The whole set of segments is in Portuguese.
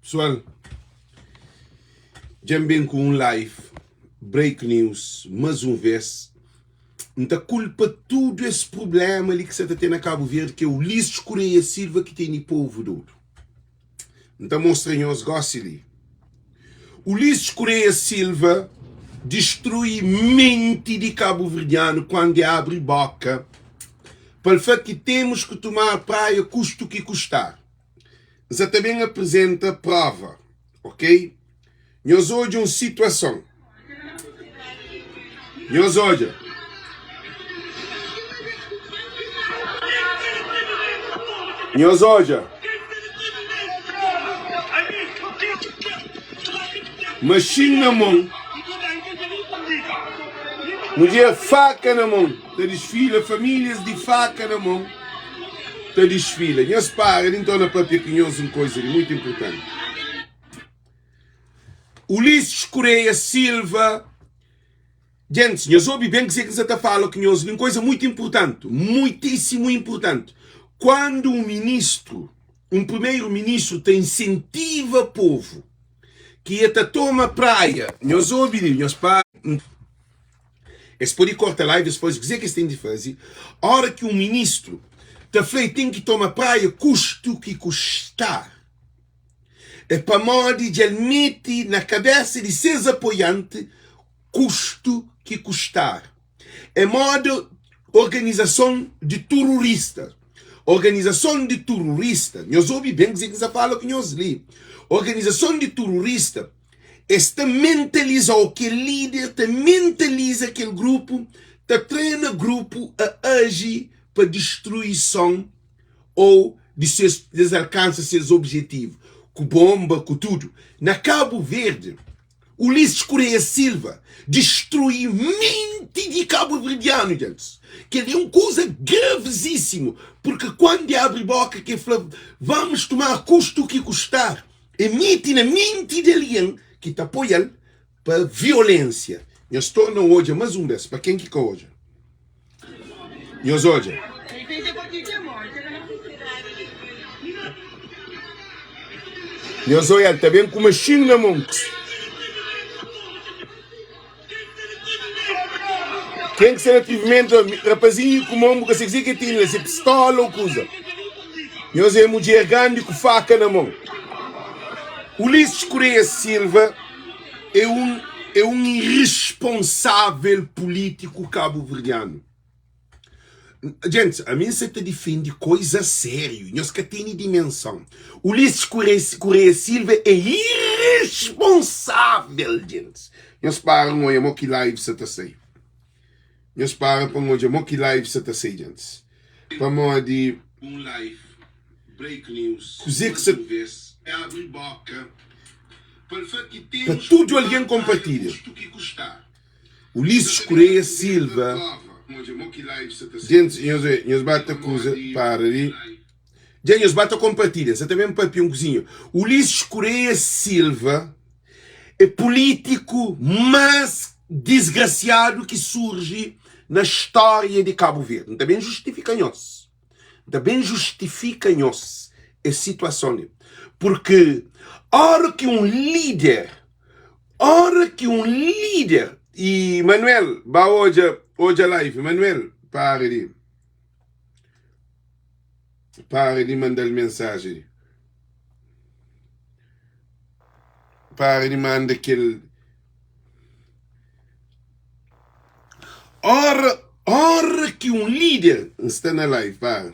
Pessoal, já bem com um live, break news, mais uma vez. Então culpa tudo esse problema ali que você tem na Cabo Verde, que é o Ulisses Correia Silva que tem no povo do ouro. Então mostrem os gostos ali. Ulisses Correia Silva destrui mente de Cabo Verdeano quando abre boca para o fato que temos que tomar praia custo o que custar. Você também apresenta prova, ok? Nós hoje uma situação. Nós hoje. Nós hoje. Machine na mão. Um dia faca na mão. Te desfila, famílias de faca na mão. Te desfila. Nós para, então na própria que nós uma coisa muito importante. Ulisses Correia Silva. Gente, nós ouvimos bem que você está falando que nós uma coisa muito importante. Muitíssimo importante. Quando um primeiro-ministro te incentiva o povo que até toma praia, nós ouvimos, nós para. Eles podem cortar a live, depois dizer que eles têm de fazer. A hora que um ministro te fala tem que tomar praia, custo o que custar. É para modo de ele mete na cabeça de seus apoiantes, custo que custar. É modo organização de terrorista. Organização de terrorista, nós ouvimos bem que você fala que nós li. Organização de terrorista, esta mentaliza o que líder, te mentaliza aquele grupo, te treina o grupo a agir para destruição ou de seus alcançar seus objetivos, com bomba, com tudo. Na Cabo Verde, Ulisses Correia Silva destruiu mente de Cabo Verdeano, gente. Que é uma coisa gravíssima, porque quando abre boca que fala, vamos tomar custo o que custar, emite na mente de alguém que te apoia para violência. Nós tornamos hoje mais um desses, para quem que hoje? Nós hoje. Nós hoje está bem com uma machine na mão. Quem que se ativamente, rapazinho, com mão, que se diz que tem, se pistola ou coisa. Nós é mulher grande com faca na mão. Ulisses Correia Silva é um irresponsável político cabo-verdiano. Gente, a mim você te defende coisa séria. Nós que tem dimensão. Ulisses Correia Silva é irresponsável, gente. Nós paramos hoje, que live você está sei. Nós paramos hoje, que live você está sei, gente. Vamos de um live, break news. Cozer que você abre boca para tudo alguém compartilha. Ulisses Correia Silva. Gente, nós bate a coisa para ali. Gente, nós bate a compartilha. Você também papi um cozinho. Ulisses Correia Silva é político mais desgraciado que surge na história de Cabo Verde. Também justifica-nos. Também justifica-nos a situação. Porque hora que um líder, e Manuel, vai hoje a live, Manuel, para de mandar mensagem, para de mandar aquele, hora que um líder está na live, para.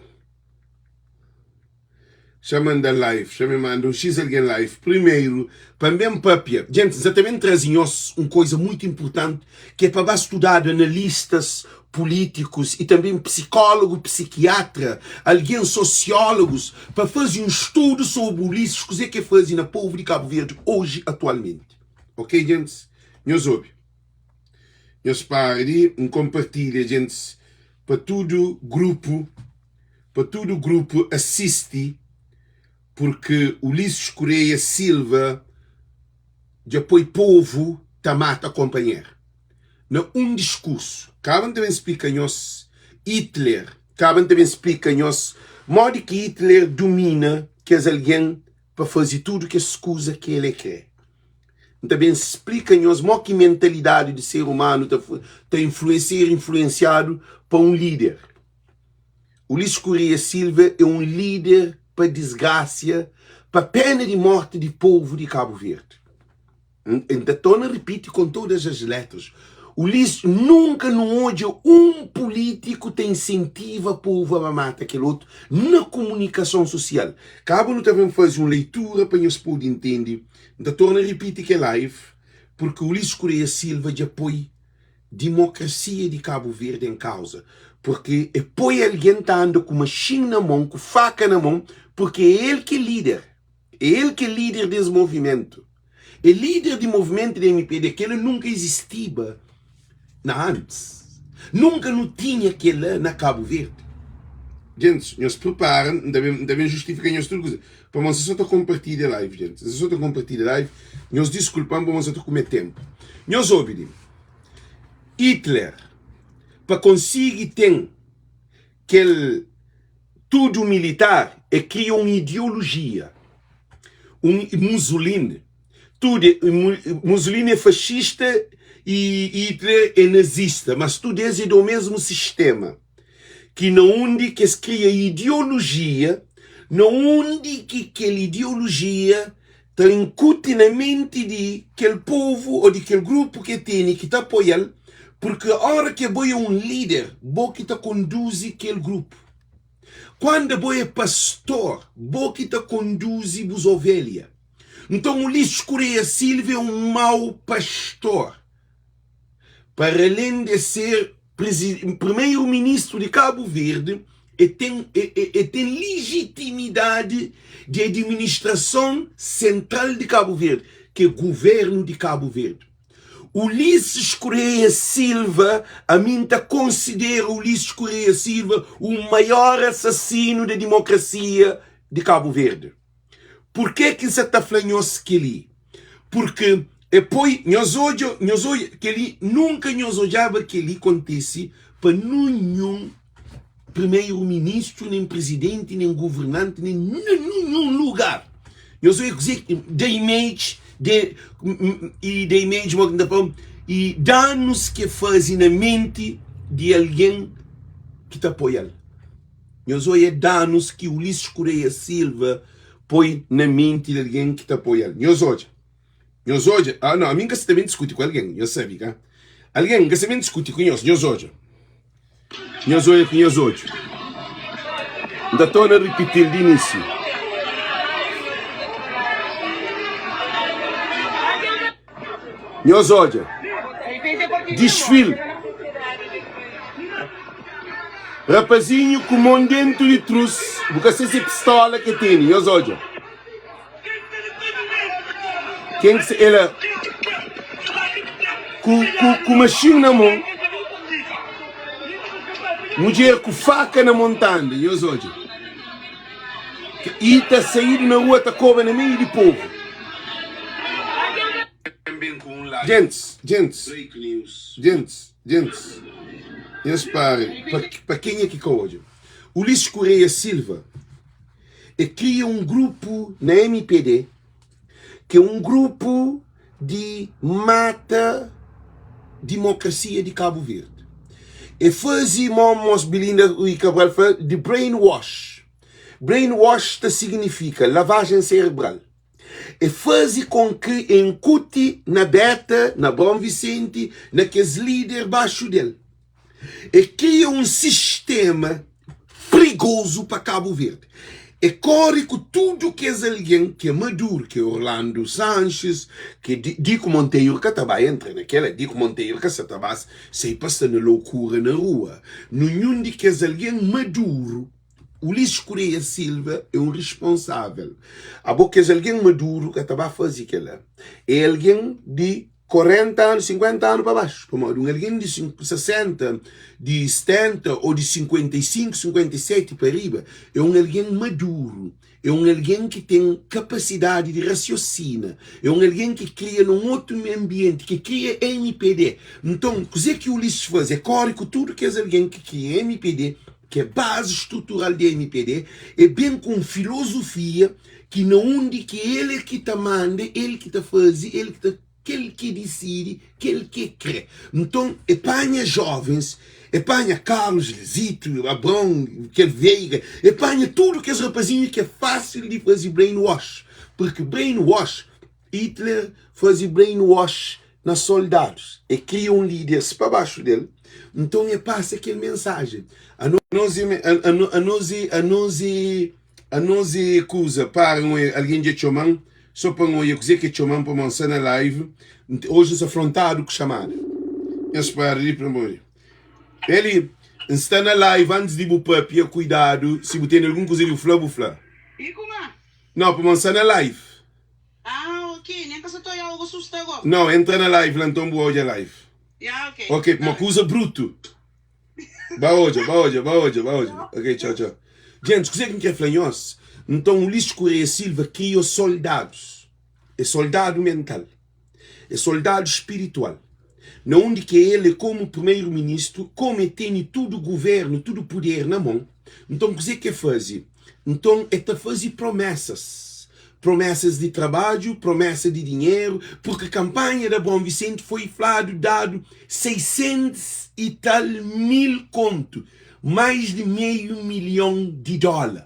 Chamando a live, chamando um X alguém live. Primeiro, para mesmo papia. Gente, exatamente trazem-nos uma coisa muito importante, que é para estudar analistas políticos e também psicólogo, psiquiatra, alguém sociólogos, para fazer um estudo sobre o Ulisses, o que fazem na povo de Cabo Verde hoje, atualmente. Ok, gente? Nós ouve. Nós parem, compartilha, gente, para todo grupo assiste. Porque Ulisses Correia Silva de apoio povo também a acompanhar. Não um discurso. Acabam também explicar-nos Hitler. Acabam também explicar-nos modo que Hitler domina que é alguém para fazer tudo que escusa que ele quer. Também explica-nos que mentalidade de ser humano está influenciado por um líder. Ulisses Correia Silva é um líder para desgraça, para pena de morte do povo de Cabo Verde. Então, repite com todas as letras. Ulisses nunca não odia um político que incentiva o povo a matar aquele outro na comunicação social. Cabo não também faz uma leitura para nós poder entender. Então, torna a repetir que é live, porque Ulisses Correia Silva de apoio democracia de Cabo Verde em causa. Porque apoia alguém que anda com machine na mão, com faca na mão, porque é ele que é líder. É ele que é líder desse movimento. É líder do movimento da MPD, que ele nunca existia antes. Nunca não tinha aquele na Cabo Verde. Gente, nós preparam, também justificamos tudo coisa. Para nós só compartilhar a live, gente. Se só compartilhar a live, nós desculpamos para nós só comer tempo. Nós ouvimos. Hitler, para conseguir ter aquele tudo militar, cria uma ideologia. Mussolini. Mussolini é fascista e Hitler é nazista, mas tudo é do mesmo sistema. Que não onde que se cria ideologia, não onde que aquela ideologia está incute na mente de aquele povo ou de aquele grupo que tem que está apoiando, porque a hora que é um líder, bom que está conduz aquele grupo. Quando é pastor, bom que está conduz as ovelhas. Então Ulisses Correia Silva é um mau pastor. Para além de ser primeiro-ministro de Cabo Verde, tem legitimidade de administração central de Cabo Verde, que é o governo de Cabo Verde. Ulisses Correia Silva, a mim considera Ulisses Correia Silva o maior assassino da democracia de Cabo Verde. Por que se está falando que ele? Porque depois, nós hoje, que ele nunca nos olhava que ele acontece para nenhum primeiro-ministro, nem presidente, nem governante, nem nenhum lugar. Nós vamos dizer da imagem, e danos que fazem na mente de alguém que está apoiando. Nós vamos danos que Ulisses Correia Silva põe na mente de alguém que está apoiando. Nós hoje, não, a mim que você também discute com alguém, eu sei, tá? Alguém que você também discute com nós hoje. Ainda estou a repetir de início. Nós hoje, desfile. Rapazinho com mão dentro de truce, porque essa pistola que tem, nós hoje. Quem que ele com machine na mão, mulher com faca na montanha, e os hoje. E está saindo na rua, está cobra no meio do povo. Gente, para quem é que hoje? Ulisses Correia Silva cria um grupo na MPD, que é um grupo de mata democracia de Cabo Verde. E fazemos Belinda e Cabral de brainwash. Brainwash significa lavagem cerebral. E faz com que incute na Beta, na Bom Vicente, naqueles líderes baixo dele. E cria um sistema perigoso para Cabo Verde. E corre com tudo que é alguém que é maduro, que é Orlando Sanches, que Dico Monteiro que estava entrando naquela, Dico Monteiro que se estava sem passar na loucura na rua. Nenhum de que é alguém maduro, Ulisses Correia Silva é um responsável. A boca é alguém maduro que estava a fazer aquilo. É alguém de 40 anos, 50 anos para baixo. Como alguém de 60, de 70 ou de 55, 57 para arriba. É alguém maduro. É alguém que tem capacidade de raciocínio. É alguém que cria num outro ambiente, que cria MPD. Então, o que o Ulisses faz? É corre com tudo que é alguém que cria MPD, que é base estrutural de MPD, é bem com filosofia, que não onde que ele que te manda, ele que te faz, ele que decide, ele que crê. Então, apanha jovens, apanha Carlos, Lizito, Abrão, que Veiga, apanha tudo que esse rapazinho que é fácil de fazer brainwash. Porque brainwash, Hitler fazia brainwash nos soldados e cria líderes para baixo dele. Então, ele passa aquela mensagem. A nós acusa para alguém de chamar, só para eu dizer que chamam para uma na live, hoje é afrontado que chamar. Eu espero ali para morrer. Ele está na live antes de bupar, cuidado, se você tem algum coisa de bufla. E como é? Não, para uma na live. Ah, ok. Nem que você tenha algo assustador. Não, entra na live, lá então boa hoje a live. Yeah, ok. Ok, uma coisa bruto. Ba hoje. Ok, tchau. Gente, o que é que é flanhoso? Então, o Luís Correia Silva criou soldados. É soldado mental. É soldado espiritual. Na onde que ele, como primeiro-ministro, como tem tudo o governo, tudo o poder na mão. Então, o que é que faz? Então, é fazer promessas. Promessas de trabalho, promessa de dinheiro, porque a campanha da Bom Vicente foi dado 600 e tal mil conto, mais de $500 mil,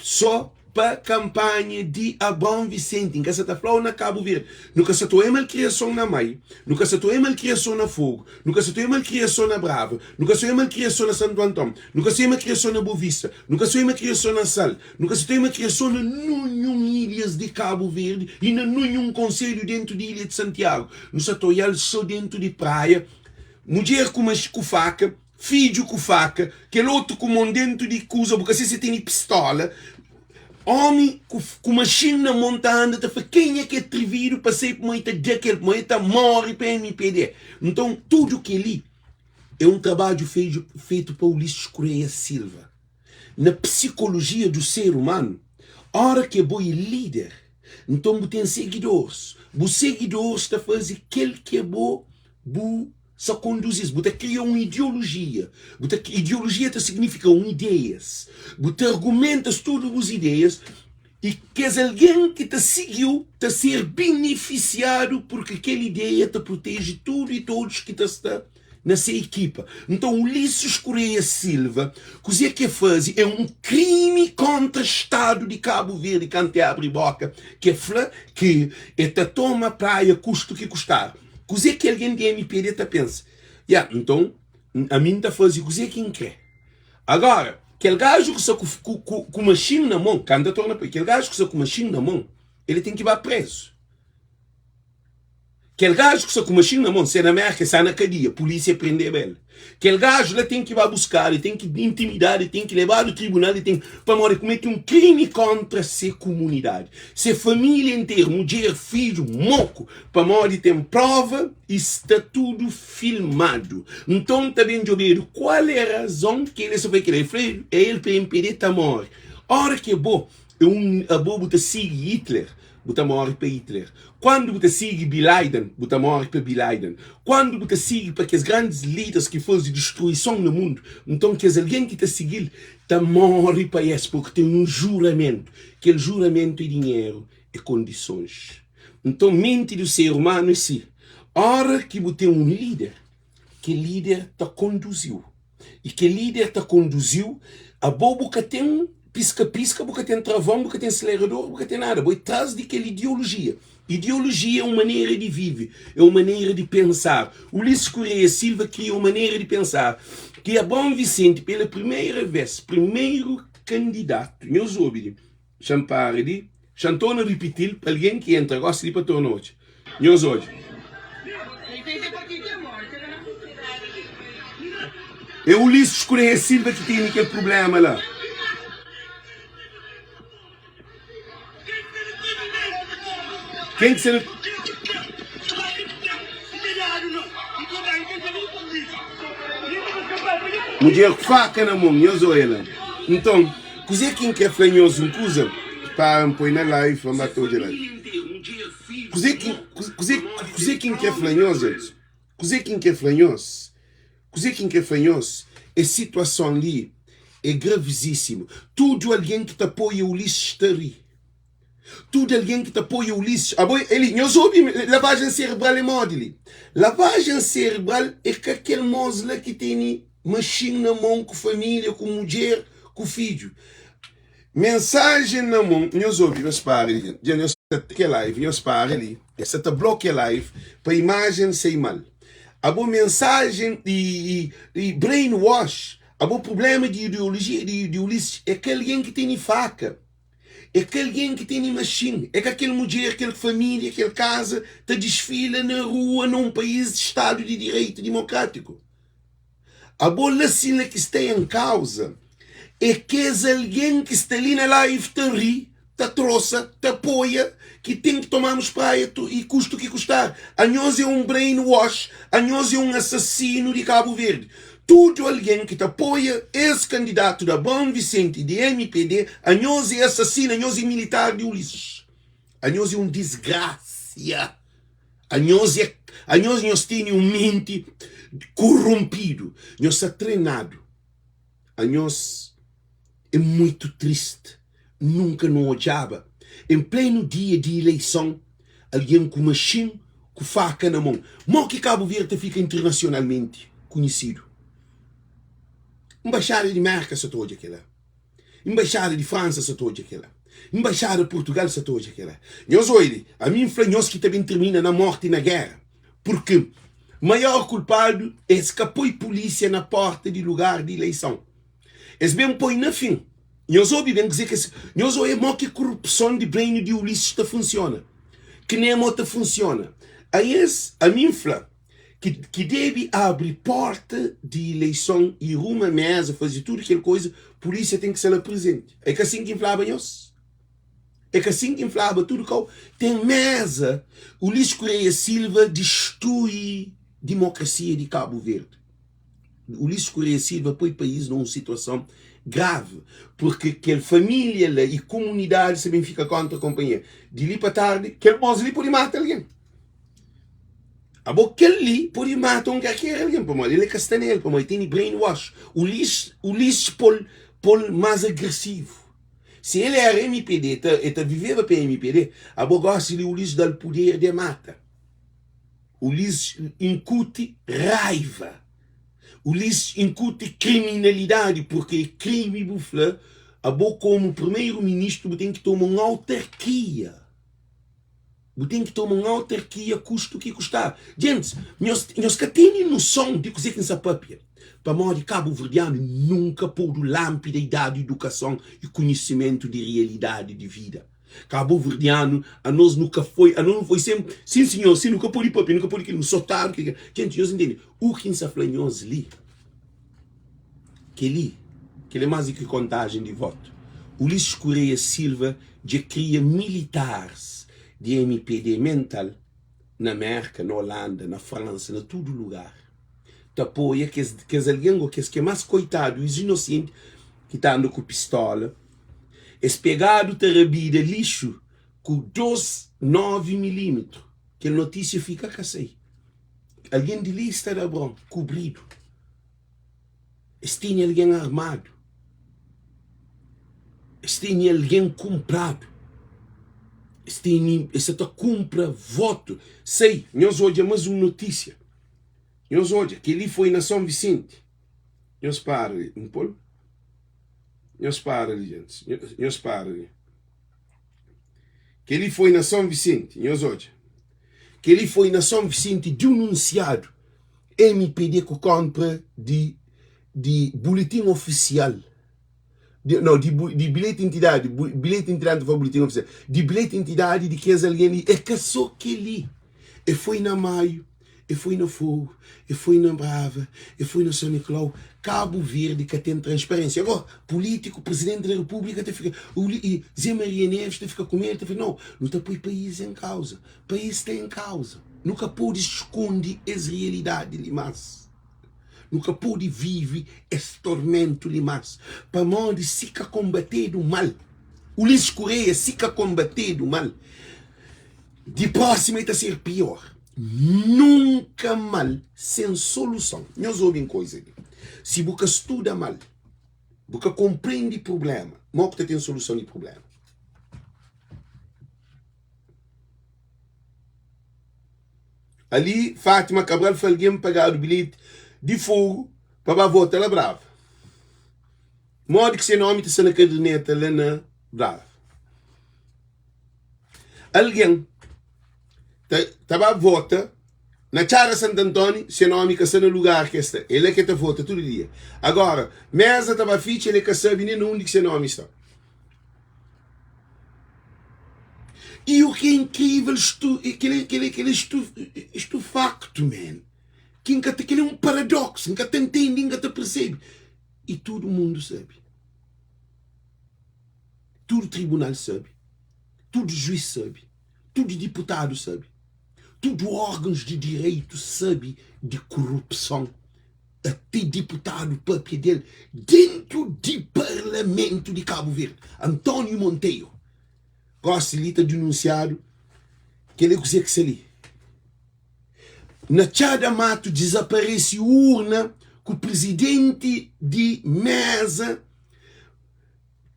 só para a campanha de Bom Vicente, em que se está falando na Cabo Verde. Nunca se tem uma criação na Mai, nunca se tem uma criação na Fogo, nunca se tem uma criação na Brava, nunca se tem uma criação na Santo Antão, nunca se tem uma criação na Boa Vista, nunca se tem uma criação na Sal, nunca se tem uma criação na nenhum ilhas de Cabo Verde e na nenhum conselho dentro de Ilha de Santiago. Não se tem só dentro de praia, mulher com faca, filho com faca, que outro com mão dentro de coisa, porque se tem pistola. Homem com machina montando, quem é que é atrevido para ser moita daquele moita morre para MPD. Então, tudo que ali é um trabalho feito por Ulisses Correia Silva. Na psicologia do ser humano, a hora que é bom líder, então você tem seguidores. Os seguidores estão fazendo aquilo que é bom, só conduzir, você cria uma ideologia. Ideologia significa ideias. Você argumenta todas as ideias e que alguém que te seguiu está ser beneficiado porque aquela ideia te protege tudo e todos que está nessa equipa. Então, Ulisses Correia Silva, o que faz é um crime contra o Estado de Cabo Verde, que ante abre boca, que toma praia custo que custar. Coisa que alguém de MPD pensa. Então, a mim está fazendo coisa que quer. Agora, aquele gajo que está com machine na mão, aquele gajo que está com machine na mão, ele tem que ir preso. Aquele gajo que está com machine na mão, se é na América, sai na cadeia, a polícia prende ele. Aquele gajo ele tem que ir buscar, ele tem que intimidar, ele tem que levar ao tribunal, ele tem para morrer, cometer um crime contra essa comunidade. Se família inteira, mulher, filho, moco, para morrer tem prova e está tudo filmado. Então também de ouvir qual é a razão que ele só foi querer. Ele para impedir tá morrer. Ora que é bom, a bobo te sigue Hitler. Você morre para Hitler. Quando você segue Bin Laden, você morre para Bin Laden. Quando você segue para aqueles grandes líderes que fazem destruição no mundo, então que alguém que te seguir, você morre para isso, porque tem um juramento. Aquele juramento é dinheiro, é condições. Então, mente do ser humano é assim. A hora que você tem um líder, que líder te conduziu. E que líder te conduziu, a bobo que tem pisca-pisca, porque tem travão, porque tem acelerador, porque tem nada. Porque traz daquela ideologia. Ideologia é uma maneira de viver, é uma maneira de pensar. Ulisses Correia Silva criou uma maneira de pensar que a Bom Vicente, pela primeira vez, primeiro candidato, meus ouvidos, champare, chantona repetir para alguém que entra, gosta de ir para a noite. Meus olhos. É o Ulisses Correia Silva que tem aquele problema lá. Quem que você... Mulher faca na mão, eu sou ela. Então, coisa quem quer flanhoso, um coisa, para põe na live, vamos bater hoje lá. Coisa quem quer flanhoso, gente. Coisa quem quer flanhoso. Coisa quem quer flanhoso. A situação ali é gravíssima. Tudo alguém que te apoia o Ulisses está ali. Tudo alguém que te apoia Ulisses. Ele, nós ouvimos, lavagem cerebral é modelo. Lavagem cerebral é que aquele moço lá que tem machine na mão, com família, com mulher, com filho. Mensagem na mão, nós ouvimos, para ali. Nós que live, nós para ali. Você te bloqueia live para a imagem ser mal. A boa mensagem de brainwash, a boa problema de ideologia de Ulisses é que alguém que tem faca. É que alguém que tem machine, é que aquele mulher, aquela família, aquela casa, te desfila na rua num país de Estado de Direito Democrático. A boa cena que está em causa é que é alguém que está ali na live, te ri, te troça, te apoia, que tem que tomarmos praia e custo que custar. A nós é um brainwash, a nós é um assassino de Cabo Verde. Tudo alguém que te apoia, esse candidato da Bom Vicente de MPD, a nós é assassino, a nós é militar de Ulisses. A nós é um desgraça. A nós tem um mente corrompido. Nós é treinado. A nós é muito triste. Nunca não odiava. Em pleno dia de eleição, alguém com machine, com faca na mão. Mal que Cabo Verde fica internacionalmente conhecido. Embaixada de América se toda aquela. Embaixada de França se toda aquela. Embaixada de Portugal se toda aquela. Nós olhamos, a mim nós que também termina na morte e na guerra. Porque o maior culpado é que põe polícia na porta de lugar de eleição. Eles bem põe na fim. Nós ouvimos dizer que nós ouvimos que a corrupção de brain de Ulisses funciona. Que nem a moto funciona. Aí a mim que deve abrir porta de eleição e uma mesa, fazer tudo aquela coisa, a polícia tem que ser lá presente. É que assim que inflava nós. É que assim que inflava tudo que tem mesa. Ulisses Correia Silva destrói a democracia de Cabo Verde. Ulisses Correia Silva põe o país numa situação grave, porque aquela família lá e comunidade também fica contra a companhia. De ali para tarde, aquele moço ali pode matar alguém. Aquele ali pode matar um qualquer alguém, ele é castanelo, ele tem brainwash. Ulisses pôr mais agressivo. Se ele era MPD, ele viveva para MPD, gosta de Ulisses dar poder de mata. Ulisses incute raiva. Ulisses incute criminalidade, porque crime bufla, como primeiro-ministro tem que tomar uma autarquia. Tem que tomar uma autarquia, custo que custar. Gente, nós que temos noção de coisa que nessa papia. Para modo de Cabo Verdeano, nunca pôde lâmpada idade de educação e conhecimento de realidade de vida. Cabo Verdeano, a nós nunca foi, sempre, sim senhor, sim, nunca pôde papia, nunca pôde aquilo, soltar. Gente, nós entendemos. O que nós falamos ali, que é mais do que contagem de voto. Ulisses Correia Silva já cria militares de MPD mental na América, na Holanda, na França, em todo lugar. Te apoia que as alguém que é mais coitado, os inocentes, que estão andando com pistola, esse pegado terabida lixo com 2,9 mm, que a notícia fica assim. Alguém de lista da branco, cobrido. Esse tem alguém armado. Esse tem alguém comprado. Esse compra voto. Sei, nós hoje é mais uma notícia. Nós hoje, que ele foi na São Vicente. Nós para ali, um pouco. Nós para ali, gente. Nós para ali. Que ele foi na São Vicente. Nós hoje. Que ele foi na São Vicente denunciado. MPD com compra de boletim oficial. De bilhete de entidade. Bilhete de entidade foi boletim oficial. De bilhete de entidade de que as alguém é que só que ele. E foi na Maio. E foi no Fogo, e foi na Brava, e foi no São Nicolau. Cabo Verde que tem transparência. Agora, político, presidente da República, e Zé Maria Neves fica com ele, não está põe país em causa. País está em causa. Nunca pode esconder essa realidade, Limas. Nunca pode viver esse tormento, Limas. Para onde se combater do mal. Ulisses Correia se combater do mal. De próximo está a ser pior. Nunca mal, sem solução. Nós ouvimos coisa ali. Se você estuda mal, você compreende o problema, não que tem solução de problema. Ali, Fátima Cabral foi alguém pagar o bilhete de fogo para votar lá Brava. Modo que seu nome está na caderneta lá na Brava. Alguém estava a votar na Chara Santo Antônio, seu nome que está no lugar que está. Ele é que está a votar todo dia. Agora, mesa estava ficha, ele é que sabe nem onde que seu nome está. E o que é incrível, isto facto, man. Que é um paradoxo, nunca te entende, nunca te percebe. E todo mundo sabe. Todo tribunal sabe. Todo juiz sabe. Todo deputado sabe. Todo órgãos de direito sabe de corrupção. Até deputado próprio dele, dentro do parlamento de Cabo Verde, Antônio Monteiro. Gosta de denunciado que ele consegue que se ali. Na Chada Mato desaparece urna que o presidente de mesa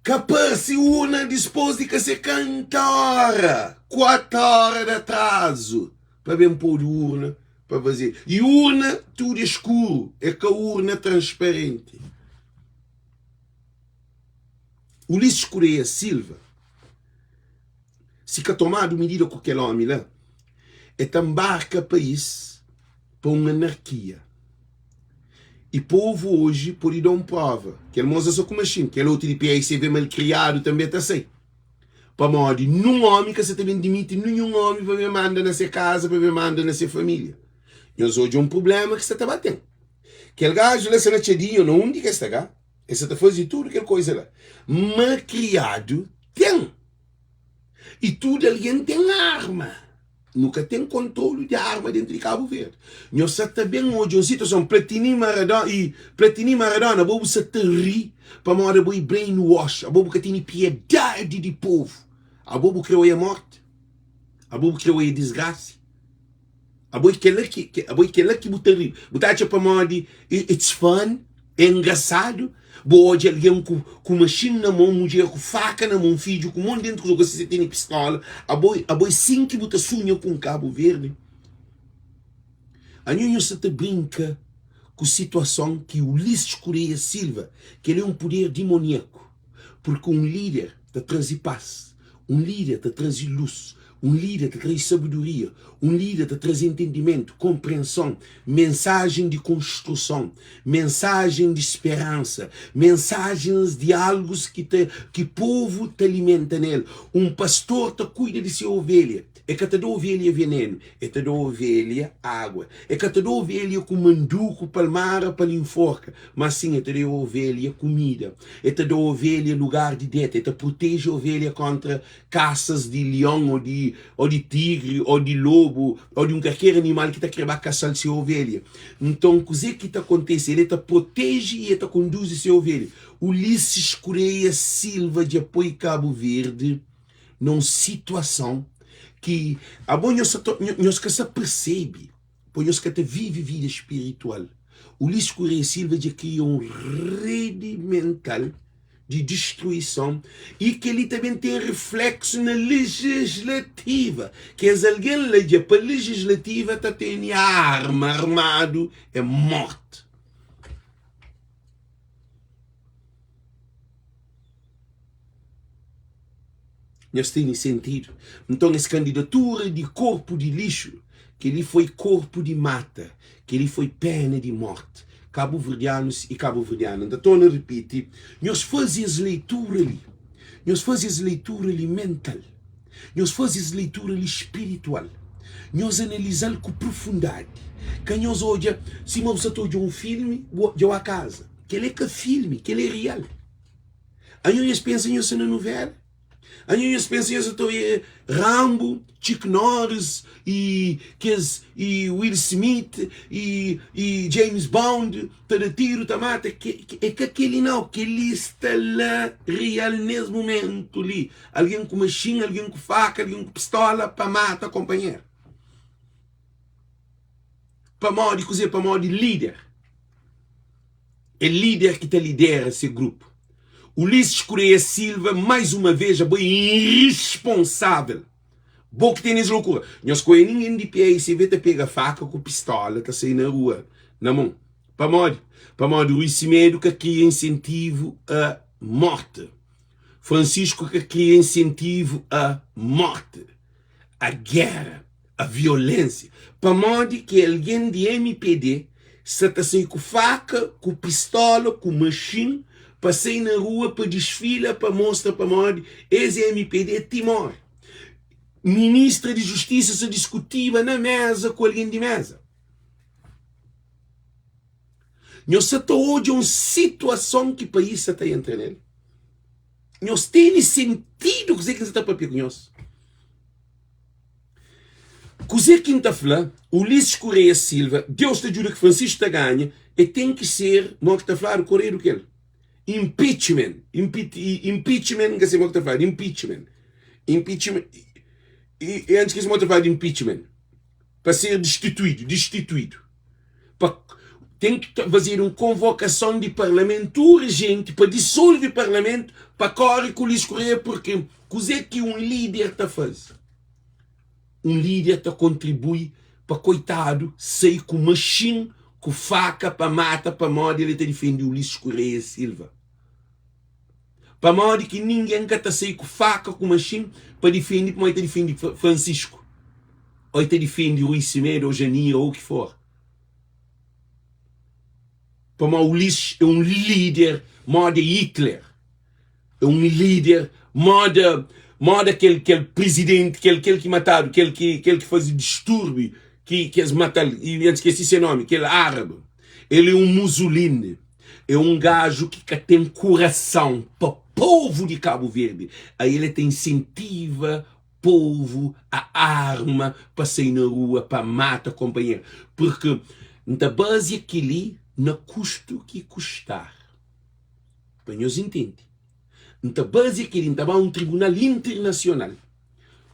capaz urna dispôs de que se canta 4 horas de atraso para bem pôr urna para fazer. E urna tudo escuro, é que a urna transparente. Ulisses Correia Silva, se que tomado medida com aquele homem lá, é tambarca país para uma anarquia. E povo hoje, por ir dar uma prova, que ele mostra só como assim, que ele outro de PICV mal criado também está assim. Para modo, num homem que você também demite, nenhum homem para me mandar na sua casa, para me mandar na sua família. E hoje é um problema que você está batendo. Aquele gajo lá, você não tinha não onde que está cá. E você está fazendo tudo aquela coisa lá. Mas criado tem. E tudo alguém tem arma. Nunca tem controle de arma dentro de Cabo Verde. Nós também hoje uma situação Platini Maradona, bobo se te ri para morar boi brainwash, a bobo que tem piedade de povo, a bobo criou a morte, a bobo criou a desgraça, a boi que é que botar para morar it's fun, é engraçado. Hoje alguém com machine na mão, mulher com faca na mão, filho com um monte dentro que você tem pistola, a boi sim que você sonha com Cabo Verde. A gente se te brinca com a situação que Ulisses Correia Silva, que ele é um poder demoníaco, porque um líder te traz paz, um líder te traz luz, um líder te traz sabedoria, um líder te traz entendimento, compreensão, mensagem de construção, mensagem de esperança, mensagens de algo que povo te alimenta nele. Um pastor te cuida de sua ovelha. É que te dá ovelha veneno, é te dá ovelha água, é que te dá ovelha com manduco, palmara, para enforca, mas sim é te dá ovelha comida, é te dá ovelha lugar de dieta, é te protege a ovelha contra caças de leão ou de tigre ou de lobo ou de qualquer animal que te quer caçar sua ovelha. Então, o que acontece? Ele te protege e te conduz sua ovelha. Ulisses Correia Silva de apoio Cabo Verde, numa situação que a bom nós que se percebe, pois nós que vive vida espiritual. Ulisses Correia Silva já criou um rede mental de destruição e que ele também tem reflexo na legislativa, que é alguém lá para a legislativa está tendo arma armado é morte. Nós temos sentido. Então, essa candidatura de corpo de lixo, que ele foi corpo de mata, que ele foi pena de morte. Cabo-verdianos e cabo-verdianas. Então, estou a repetir, nós fazemos leitura ali. Nós fazemos leitura ali mental. Nós fazemos leitura ali espiritual. Nós analisamos com profundidade. Quando nós olhamos, se nós estamos um filme, eu a casa. Que ele é que filme, que ele é real. Aí nós pensamos na novela. Aí nós pensamos que Rambo, Chuck Norris e Will Smith e James Bond, todo tiro, mata, é que aquele não, que ele está lá real nesse momento ali. Alguém com machine, alguém com faca, alguém com pistola para matar companheiro. Para modo de líder. É líder que te lidera esse grupo. Ulisses Correia Silva, mais uma vez, é irresponsável. Bom que tem essa loucura. Nós conhecemos ninguém de pé e se vê pega faca com pistola, tá saindo na rua, na mão. Para modo, o Isimedo que cria incentivo à morte. Francisco que cria incentivo à morte, à guerra, à violência. Para modo que alguém de MPD está saindo com faca, com pistola, com machine, para sair na rua, para desfilar, para mostrar para modo, esse MPD é Timor. Ministra de Justiça se discutia na mesa com alguém de mesa. Nós estamos hoje em uma situação que o país está entrando nele. Nós temos sentido que você está para com nós. Coisa quinta-feira, Ulisses Correia Silva, Deus te ajuda que Francisco te ganha, e tem que ser, não que está a falar, o Correia do que ele? Impeachment, que se mostra a falar, impeachment. E antes que se mostra a falar de impeachment, para ser destituído. Tem que fazer uma convocação de parlamento urgente para dissolver o parlamento para correr com o Ulisses Correia, porque coisa que um líder está fazendo. Um líder está contribui para coitado sair com machine, com faca para matar, para modo ele está defendendo o Ulisses Correia Silva. Para modo que ninguém está sair com faca, com machine, para defender, como ele está defendendo Francisco. Ou ele está defendendo o Isimedo, ou Janira, ou o que for. Para o Ulisses é um líder, moda Hitler. É um líder, moda aquele presidente, aquele que mataram, aquele que fazia distúrbio, que eles mataram, e antes esqueci seu nome, aquele árabe. Ele é um Mussolini. É um gajo que tem coração para o povo de Cabo Verde. Aí ele te incentiva povo a arma para sair na rua, para matar companheiro. Porque na base aquele não custa que custar. Para nós entender. Na base aquele não um tribunal internacional.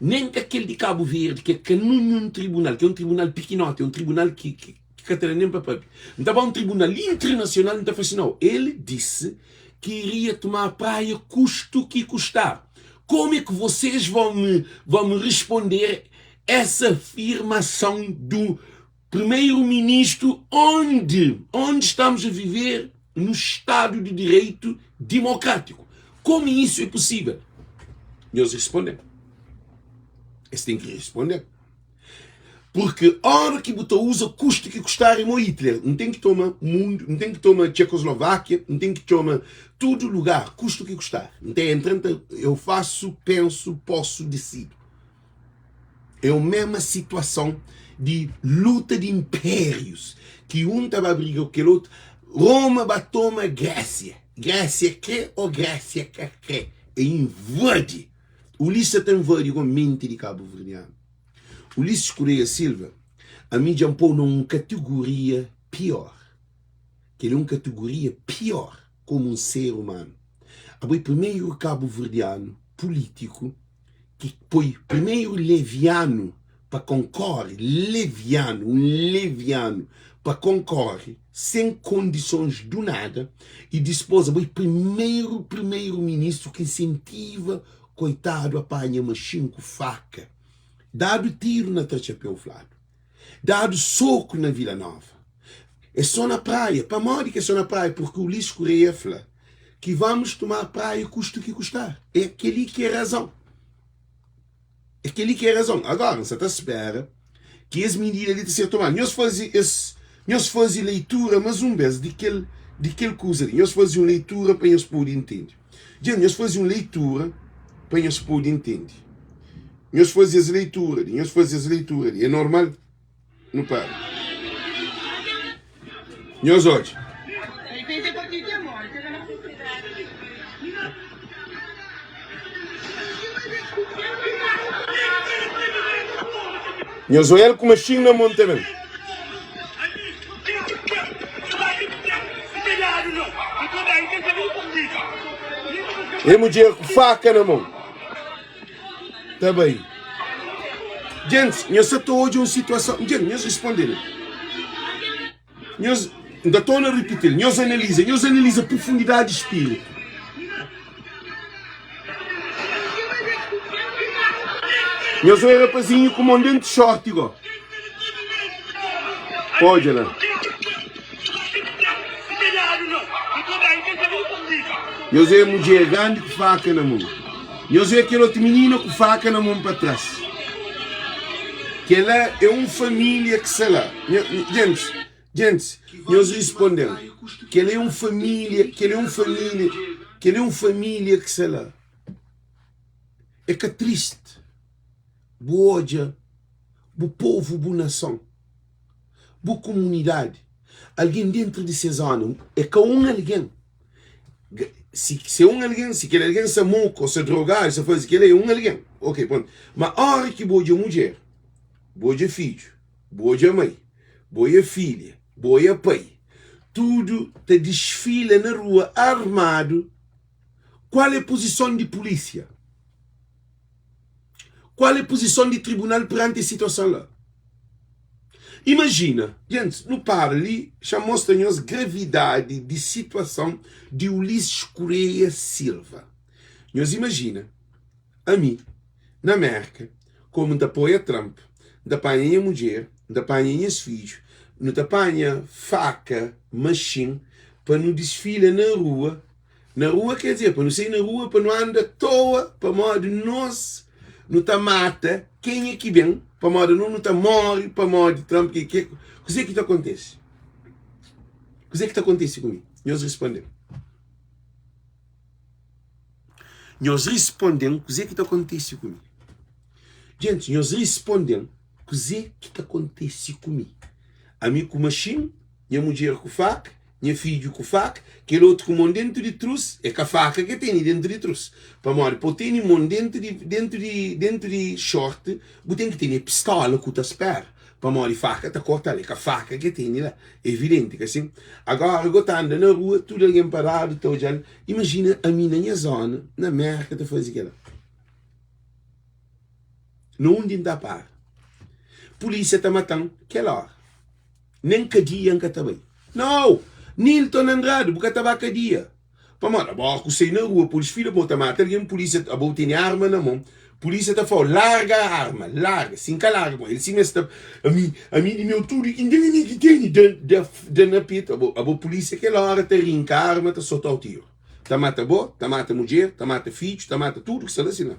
Nem que aquele de Cabo Verde, que não é um tribunal, que é um tribunal pequenote, é um tribunal que nem para então um tribunal internacional não está fazendo não. Ele disse que iria tomar a praia custo que custar. Como é que vocês vão me responder essa afirmação do primeiro-ministro onde estamos a viver no Estado de Direito democrático? Como isso é possível? Nós respondemos. Eles têm que responder. Porque a hora que você usa custo que custar é Hitler. Não tem que tomar mundo, não tem que tomar Tchecoslováquia, não tem que tomar todo lugar, custo que custar. Então, eu faço, penso, posso, decido. É a mesma situação de luta de impérios. Que um estava a brigar com aquele outro. Roma batoma Grécia. Grécia quer ou Grécia quer? E invade. Ulisses tem invade com a mente de Cabo Verdeano. Ulisses Correia Silva, a mídia pôs numa categoria pior. Que ele é uma categoria pior como um ser humano. Foi primeiro cabo-verdiano político que foi primeiro leviano para concorrer, leviano para concorrer sem condições do nada e depois foi primeiro-ministro que incentiva coitado apanha machine com faca. Dado tiro na Trachapéu Flado. Dado soco na Vila Nova. É só na praia. Para morrer que é só na praia. Porque o Ulisses Correia fala que vamos tomar a praia custo que custar. É aquele que é razão. É aquele que é razão. Agora, você está à espera que as medidas de ser tomadas. Nós fazemos leitura, mas vez de aquele coisa. Nós fazemos uma leitura para nós poder entender. Nós fazemos uma leitura para nós poder entender. Nós fazemos leitura, é normal? Não para. Nós hoje. Nós olhamos com uma machine na mão também. É mulher com faca na mão. Tá bem. Gente, nós estamos hoje em uma situação. Gente, nós respondemos. Nós, ainda estou a repetir, nós analisa a profundidade de espírito. Eu sou um rapazinho com um dente short, igual. Pode lá. Eu sou uma mulher grande com faca na mão. Eu sou aquele outro menino com faca na mão para trás. Que ela é uma família que sei lá. Gente, nós respondemos. Que ela é uma família, que ela é uma família que sei lá. É que é triste. Boa olha, boa povo, boa nação, boa comunidade. Alguém dentro de essa zona, é que alguém. Se alguém, se aquele alguém se moca ou se drogar, se faz aquele é alguém. Ok, pronto. Mas a hora que boa mulher, boa filho, boa mãe, boa filha, boa pai, tudo te desfila na rua armado, qual é a posição de polícia? Qual é a posição de tribunal perante a situação lá? Imagina, gente, no Parli, já mostra-nos gravidade de situação de Ulisses Correia Silva. Nós imagina, a mim, na América, como te apoia Trump, te apanha a mulher, te apanha os filhos, não te apanha faca, machine, para não desfilar na rua. Na rua quer dizer, para não sair na rua, para não andar à toa, para modo nós, não te mata, quem é que vem? Para modo não te morre, para modo Trump, o que é que te acontece? O que é que te acontece comigo? Nós respondemos. Nós respondemos, o que é que te acontece comigo? Gente, nós respondemos, o que é que te acontece comigo? A mim com machine, minha mulher com faca, minha filho com faca, aquele outro com mão dentro de trouxe, é com a faca que tem dentro de trouxe. Para morrer, para ter mão dentro de short, você tem que ter pistola que você espera. Para morrer, faca, está corta ali, com a faca que tem lá. É evidente que assim. Agora, eu estou andando na rua, tudo alguém parado, estou olhando. Imagina a mim na minha zona, na América, está fazendo aquilo. Não onde está para. Polícia está matando, aquela hora. Nem cadia, nem catabei. Não! Nilton Andrade, porque estava cadia. Para mim, agora que sei na rua, por filho, bota mata, alguém, polícia, a boa tem arma na mão. Polícia está falando, larga a arma, larga, sim que larga. Ele se mete, a mim, meu tudo, que ninguém que tem, de na pita. A boa polícia, aquela hora, está rinca a arma, está soltar o tiro. Está mata boa, está mata mulher, está mata filho, está mata tudo que se assim.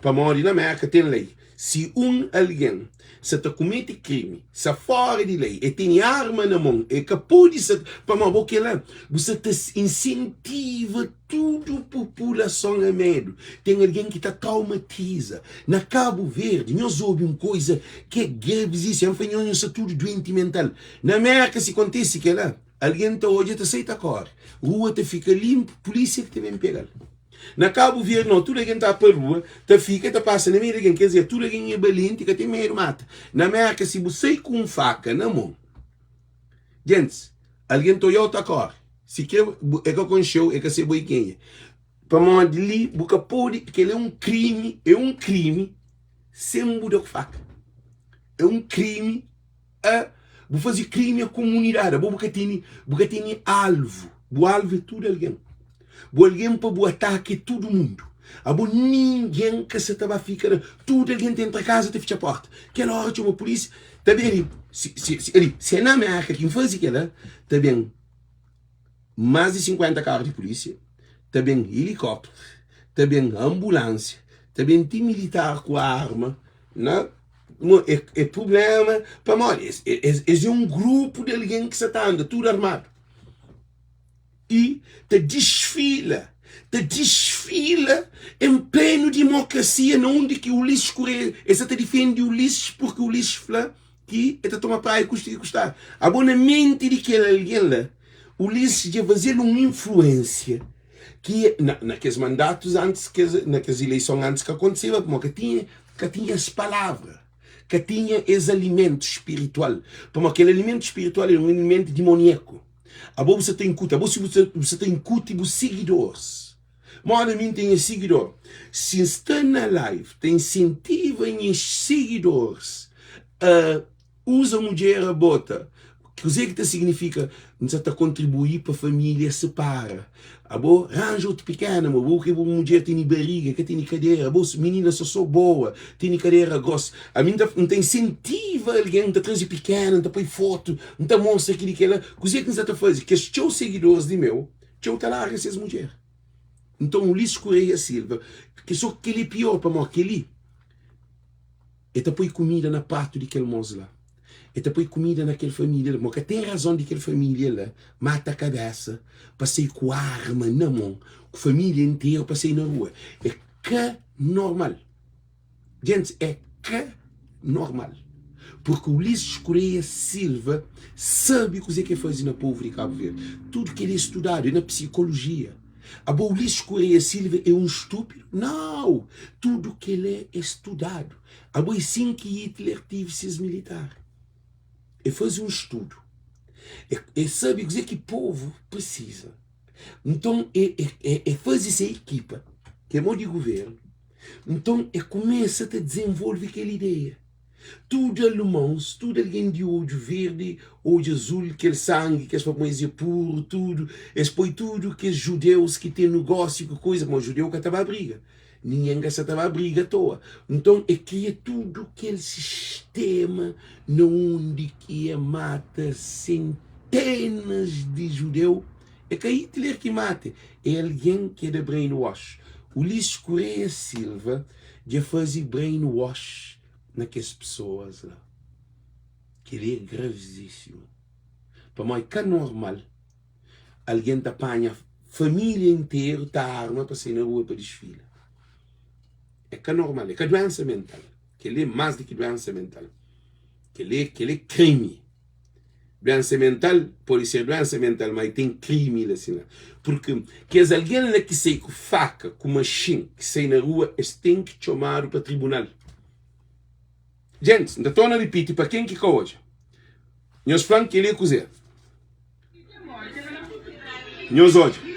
Para morrer na América, tem lei. Se alguém se te comete crime, se fora de lei, e tem arma na mão, e que pode ser, para uma boca lá, você te incentiva toda a população a medo. Tem alguém que te traumatiza. Na Cabo Verde, nós ouvimos uma coisa que é gravíssima, nós tudo doente mental. Na América, se acontece que lá, alguém te hoje te aceita a cor, rua te fica limpa, polícia que te vem pegar. Na Cabo Verde, não, tudo alguém está para a rua, te fica, te passa na meio alguém, quer dizer, tudo alguém é valente, que tem medo, mata. Na América, se você com faca na mão, gente, alguém está outra cor, se quer, é que aconteceu, é que se boi quem é. Para mim, de ali, porque pode, que ele é um crime, sem mudar de faca. É um crime, vou fazer crime à comunidade, porque tem alvo, o alvo é tudo alguém. Alguém para ataque todo mundo. Ninguém que se estava a ficar. Tudo alguém tem para casa, te fecha a porta. Aquela hora tinha uma polícia. Está bem, se é na América quem faz aquilo, está bem mais de 50 carros de polícia, está bem helicóptero, está bem ambulância, está bem time militar com a arma. Não? É problema para morrer. É um grupo de alguém que se está andando, tudo armado. E te desfila em pleno democracia, onde que o Ulisses Correia, essa te defende o Ulisses, porque o Ulisses fala que ele toma praia e custar. A boa mente de que alguém lá, o Ulisses ia fazer uma influência, que naqueles mandatos antes, naquelas eleições antes que aconteceu, como que tinha as palavras, que tinha esse alimento espiritual, como aquele alimento espiritual era um alimento demoníaco. A boa você tem culto, você tem culto e seguidores. Mas a mim tem seguidor. Se está na live, tem incentivo em seguidores. Usa a mulher a bota. Que coisa que significa? Não está contribuir para a família separa. A boa arranja outro pequeno, que a mulher tem barriga, que tem cadeira, a boa menina só boa, tem cadeira grossa. A mim não tem incentiva alguém, não transi pequeno, não põe foto, não mostra aquilo que ela. Coisa que não está fazendo? Que os teus seguidores de meu, teu tá lá essas mulheres. Então o Ulisses Correia Silva, que só que ele é pior para mim, que ele é põe comida na parte daquele moço lá. E depois comida naquela família, mas que tem razão daquela família lá, mata a cabeça, passei com a arma na mão, com a família inteira, passei na rua. É que normal. Gente, é que normal. Porque o Ulisses Correia Silva sabe o que é fazer na povo de Cabo Verde. Tudo que ele é estudado, é na psicologia. A Ulisses Correia Silva é um estúpido? Não! Tudo que ele é estudado. A sim que Hitler teve seus militares. É fazer um estudo. É saber dizer que o povo precisa. Então, é fazer essa equipa, que é modo de governo. Então, começa a desenvolver aquela ideia. Tudo alemãos, tudo alguém de olho verde, olho azul, aquele sangue, que é poesia puro, tudo. Põe tudo que é judeus que tem negócio, que coisa, mas o judeu que estava a briga. Ninguém estava a briga à toa. Então, cria tudo aquele sistema onde que mata centenas de judeus. É que Hitler que mata. É alguém que é de brainwash. Ulisses Correia Silva já fazia brainwash naquelas pessoas lá. Que ele é gravíssimo. Para mim, que é normal. Alguém te apanha a família inteira, tá arma para sair na rua para desfilar. É que é normal, é que é doença mental. Que ele é mais do que doença mental. Que ele é crime. Doença mental pode ser doença mental, mas tem crime assim. Porque que as alguém que sai com faca, com machine, que sai na rua, eles têm que chamar para o tribunal. Gente, ainda estou a repetir para quem que hoje. Nós falamos que ele é cozer. Nós hoje.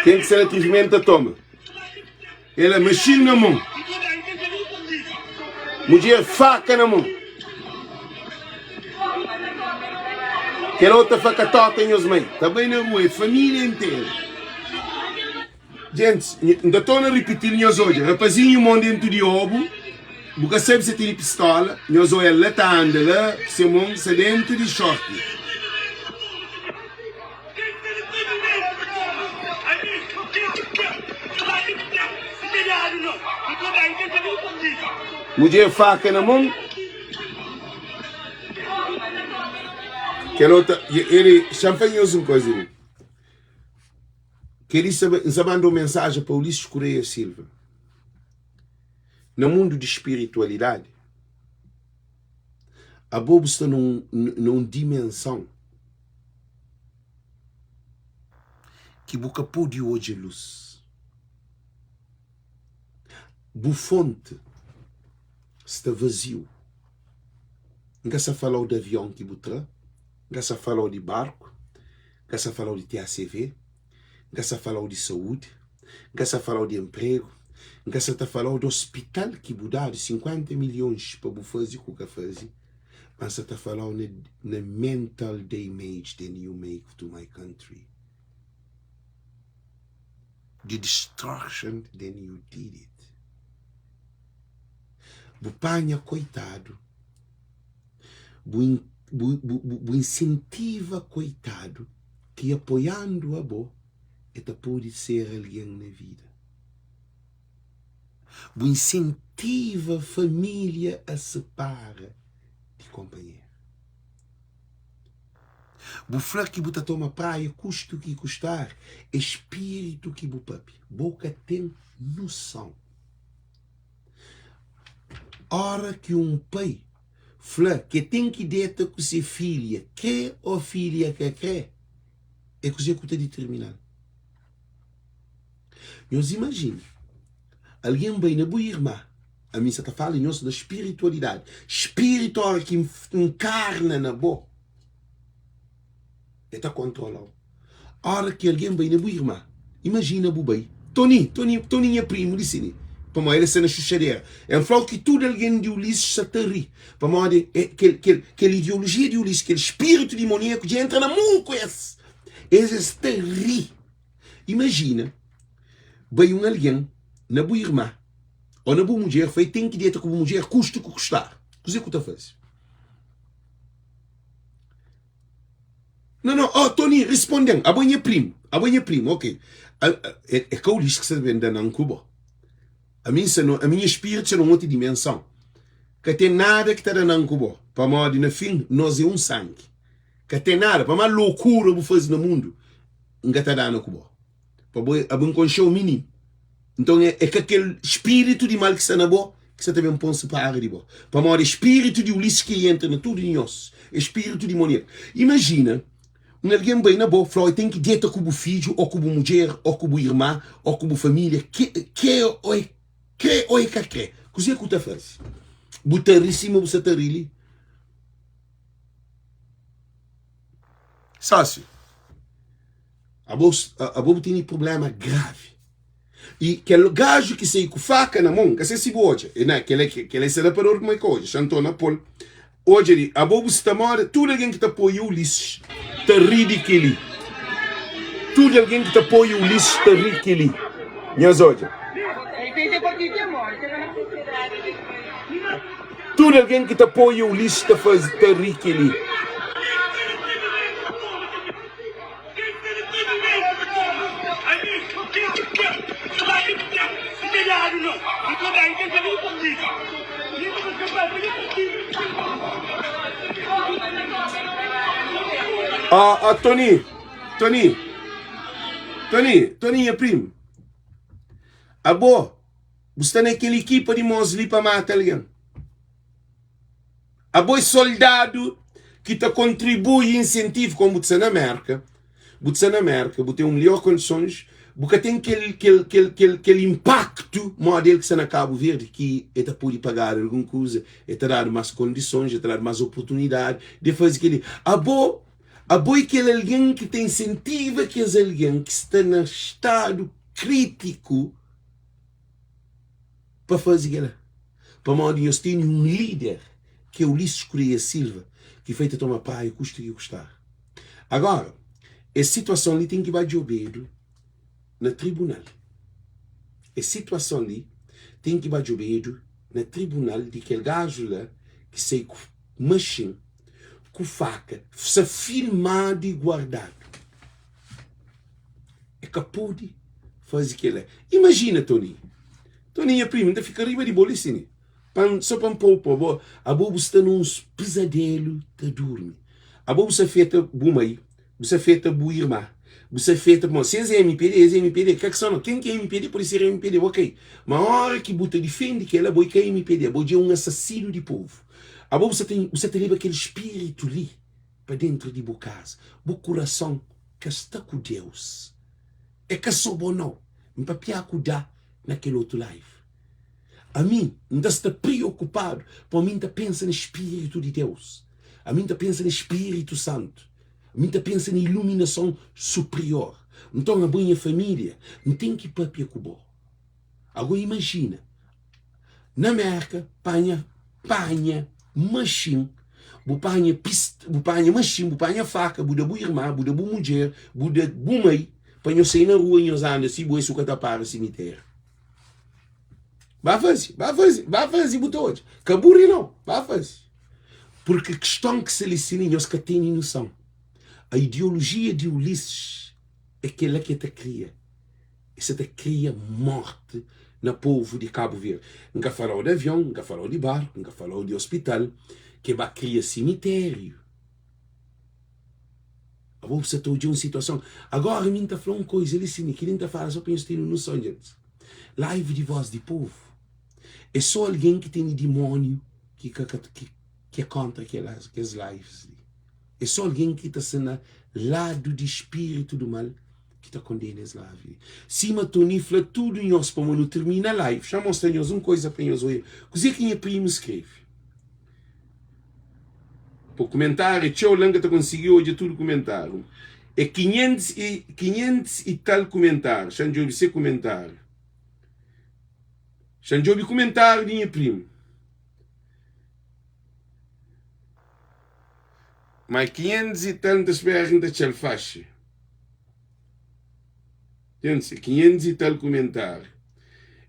Quem que seletivemente toma? Ele é machine na mão. Mulher faca na mão. Aquela outra faca torta em os meios. Está bem na rua, é família inteira. Gente, ainda estou a repetir nós hoje. Rapazinho mão dentro de ovo. Porque sempre se tem pistola. Nós hoje lá está andando lá. Se mão se dentro de short. Mulher faca na mão. Que outra, ele champanhoso uma coisa. Que ele mandou mensagem para o Ulisses Correia Silva. No mundo de espiritualidade, a bobo está numa dimensão que boca pode hoje luz. O fonte está vazio. Nunca se falou de avião que botra, nunca se falou de barco, nunca se falou de TACV, nunca se falou de saúde, nunca se falou de emprego, nunca se falou do hospital que mudar de 50 milhões para fazer o que fazer, mas se falou na mental damage that you make to my country. The destruction that you did it. Bupanha, coitado. Bu incentiva, coitado, que apoiando a bo, eta pode ser alguém na vida. Bu incentiva a família a separa de companheiro. Bu fala que bu ta toma praia, custo que custar, espírito que bu papi. Boca tem noção. Hora que um pai fala que tem que deitar com sua filha, que ou filha que quer, é que você está determinado. Nós imagina, alguém bem na boa irmã, a mim está falando nós da espiritualidade, espiritual que encarna na boa, está controlado. Hora que alguém bem na boa irmã, imagina o bem, Tony é primo, disse para mim, ele se na chuchadeira. É um flauta que tudo alguém de Ulisses se terri. Para mim, aquela ideologia de Ulisses, aquele espírito demoníaco que entra na mão com esse. Esse se terri. Imagina, vai alguém, na boa irmã, ou na boa mulher, foi tem que dieta com a mulher, custa o que custar. O que você faz? Não, Tony, respondendo. A minha primo, ok. É que eu disse que você vende na Cuba. A minha espírito é numa outra dimensão. Que tem nada que está dando Cuba. Para modo, no fim, nós é um sangue. Que tem nada, para uma loucura que faz no mundo, não está dando Cuba. Para a consciência mínimo. Então é que aquele espírito de mal que está na boa, que você também pode se parar de boa. Para modo, espírito de Ulisses que entra na tudo em nós. Espírito demoníaco. Imagina, alguém bem na boa, falou, tem que dieta com o filho, ou com a mulher, ou com a irmã, ou com a família, que Così que tu faz? Butarissimo você tá ali. Sácio. A bobo tem um problema grave. E aquele gajo que sai com faca na mão, que se boja, e né, que ele será para uma coisa, chantona Paul. Hoje, a bobo está morta, tudo alguém que te apoia o Ulisses, te ridiculi. Tudo alguém que te apoia o Ulisses, te ridiculi. Minhas olhas. Tudo alguém que te apoia o Ulisses, te faz te ridiculi. Tony é primo. Você naquela equipa de Mosley para matar alguém. É soldado que te contribui e incentivo como você na América. Você tem melhor condições. Porque tem aquele impacto modelo que você na Cabo Verde, que é pode pagar alguma coisa, é dar mais condições, é dar mais oportunidade, de fazer aquele. Aquele alguém que te incentiva, que é alguém que está no estado crítico para fazer aquilo. Para modo nós temos um líder, que é o Ulisses Correia Silva, que feita tomar pai, custa que custar. Agora, essa situação ali tem que ir de obedo no tribunal. A situação ali tem que ir de obedo no tribunal de aquele gajo lá que sai com machine, com faca, se filmado e guardado. É que pode fazer aquilo. Imagina, Tony é primo, ainda fica arriba de bolicine. Só para um pouco, a bobo está num pesadelo, está dorme. A bobo se feita bumai, você feita bu irmã. Você feita, bom, se é MPD, que são? Quem que é MPD pode ser MPD, ok. Mas a hora que você defende que ela que é MPD, você é um assassino de povo. A você tem aquele espírito ali, para dentro de sua casa. O coração que está com Deus. É que só bom não. Não para cuidar naquele outro live. A mim, não está preocupado, para mim está pensando no Espírito de Deus. A mim está pensando no Espírito Santo. A mim está pensando em iluminação superior. Então a minha família não tem que ir para Cuba. Agora imagina, na América, panha, machine, panha faca, buda bu irmã, buda bu mulher, buda bu mãe, panha sair na rua e anda se boi suca tapar o cemitério. Vai fazer, buta hoje. Caburi não, vai fazer. Porque a questão que se ensina, nós que têm noção. A ideologia de Ulisses é aquela que te cria. Isso te cria morte no povo de Cabo Verde. Nunca falou de avião, nunca falou de barco, nunca falou de hospital, que vai criar cemitério. Agora você está de uma situação. Agora a mim está falando uma coisa, ele sim, que nem está falando só para nós termos noção, gente. Live de voz de povo. É só alguém que tem demônio que conta aquelas lives. É só alguém que está sendo lado de espírito do mal que está condenando as lives. Cima Tony fala tudo em nós para não terminar a live. Já mostramos uma coisa para nós hoje. Coisa que minha prima escreve. Por comentário, tchau, langa te conseguiu hoje tudo comentário. É 500 e tal comentários. Xanjobi, esse comentário. Xanjobi, comentário de minha prima. Mas 500 e tantas perguntas que ele faz. 500 e tal comentário.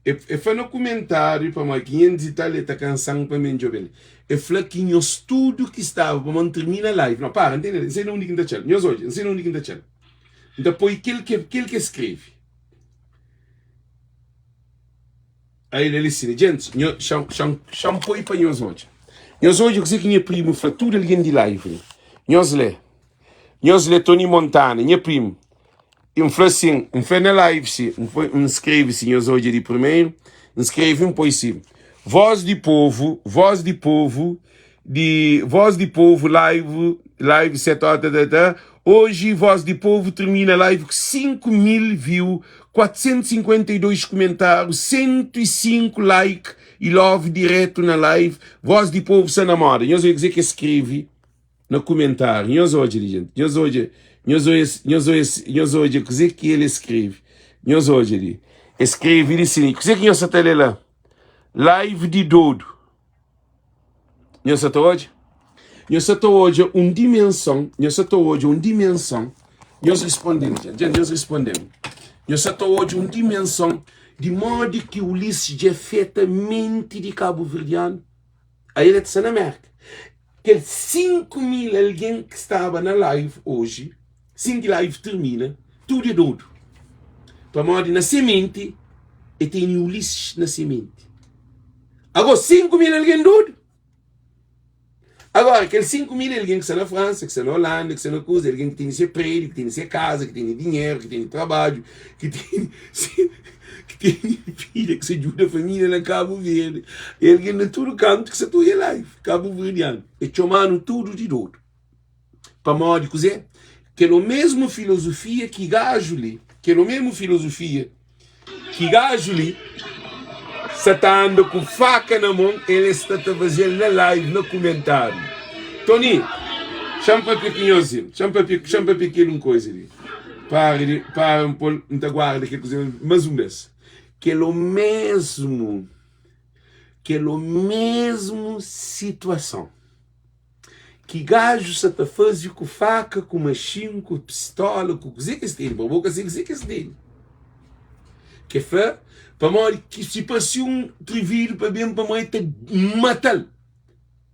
Eu falo no comentário para mais 500 e tal, ele está cansando para mim, Jobel. Eu falo que no estudo que estava para manter terminar a live. Não, para, entende? Não sei onde que está. Não sei onde que está. Depois, aquele que escreve. Aí ele disse, gente, shampoo para nós hoje. Nós hoje, eu sei que minha prima fratura alguém de live. Nós lê Tony Montana, minha prima. Eu falei assim, eu fui na live, eu escrevi-se nós hoje de primeiro, escrevi um poesia. Voz de povo, live 7 horas, hoje Voz de Povo termina a live com 5.000 views, 452 comentários, 105 likes e love direto na live. Voz de Povo se namora. Eu vou dizer que escrevi no comentário. Eu hoje, gente. Eu hoje, dizer que ele escreve. Eu hoje, escreve ele assim. Dizer que eu só tele lá. Live de dodo. Eu só tô hoje. Eu só tô hoje uma dimensão. Nós respondemos, gente. Nós respondemos. Eu só tô hoje uma dimensão de modo que o Ulisses já efetamente de Cabo Verdeano. Aí ele está na América. Que 5.000 alguém que estava na live hoje, assim que a live termina, tudo é doido. Para modo na semente, e tem o Ulisses na semente. Agora 5.000 alguém doido. Agora, aqueles 5.000 alguém que está na França, que está na Holanda, que está na coisa, alguém que tem seu prédio, que tem sua casa, que tem dinheiro, que tem trabalho, que tem filha, que se ajuda a família na Cabo Verde. E alguém na todo canto que se atua em live, Cabo Verdeano. E chamando tudo de doido. Para modo de dizer, que é a mesma filosofia que gajo ali, se está andando com faca na mão, ele está fazendo na live, no comentário. Tony, chama para pequeno coisa ali. Para um pouco, não guarda que coisa, mas um desses. Que é o mesmo situação. Que gajo se está fazendo com faca, com machine, com pistola, com coisa que se tem, para boca assim, coisa que se tem. Que foi para morrer que se passe um treviro para bem para morrer te matar.